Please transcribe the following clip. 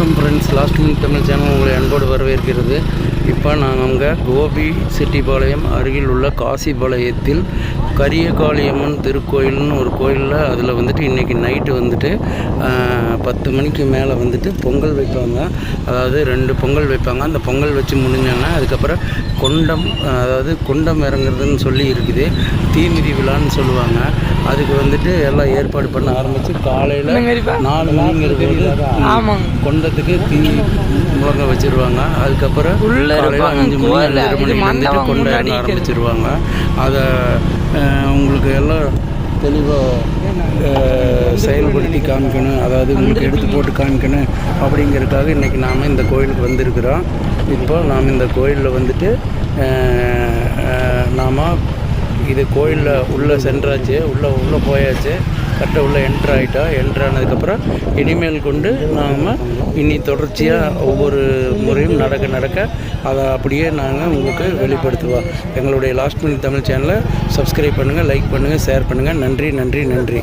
வணக்கம் friends, last minute Tamil channel உங்களை அன்போடு வரவேற்கிறது. இப்போ நாங்கள் அங்கே கோபி செட்டிப்பாளையம் அருகில் உள்ள காசிபாளையத்தில் கரியகாளியம்மன் திருக்கோயில்னு ஒரு கோயிலில் அதில் வந்துட்டு இன்றைக்கி நைட்டு வந்துட்டு 10 மணிக்கு மேலே வந்துட்டு பொங்கல் வைப்பாங்க. அதாவது 2 பொங்கல் வைப்பாங்க. அந்த பொங்கல் வச்சு முடிஞ்சோன்னா அதுக்கப்புறம் கொண்டம் இறங்குறதுன்னு சொல்லி இருக்குது. தீமிதி விழான்னு சொல்லுவாங்க. அதுக்கு வந்துட்டு எல்லாம் ஏற்பாடு பண்ண ஆரம்பித்து காலையில் 4 மணிங்கிற போது கொண்டத்துக்கு தீ முழங்க வச்சுருவாங்க. அதுக்கப்புறம் காலையில் 5 மணி 6 மணி வந்துட்டு கொண்டாட ஆரம்பிச்சிருவாங்க. அதை உங்களுக்கு எல்லாம் தெளிவாக செயல்படுத்தி காமிக்கணும், அதாவது உங்களுக்கு எடுத்து போட்டு காமிக்கணும் அப்படிங்கிறதுக்காக இன்றைக்கி நாம் இந்த கோயிலுக்கு வந்திருக்கிறோம். இப்போ நாம் இந்த கோயிலில் வந்துட்டு நாம் இது கோயிலில் உள்ளே சென்றாச்சு, உள்ளே போயாச்சு, கரெக்டாக உள்ளே என்ட்ரு ஆனதுக்கப்புறம் இனிமேல் கொண்டு நாம் இனி தொடர்ச்சியாக ஒவ்வொரு முறையும் நடக்க அதை அப்படியே நாங்கள் உங்களுக்கு வெளிப்படுத்துவோம். எங்களுடைய லாஸ்ட் மினிட் தமிழ் சேனலை சப்ஸ்கிரைப் பண்ணுங்கள், லைக் பண்ணுங்கள், ஷேர் பண்ணுங்கள். நன்றி.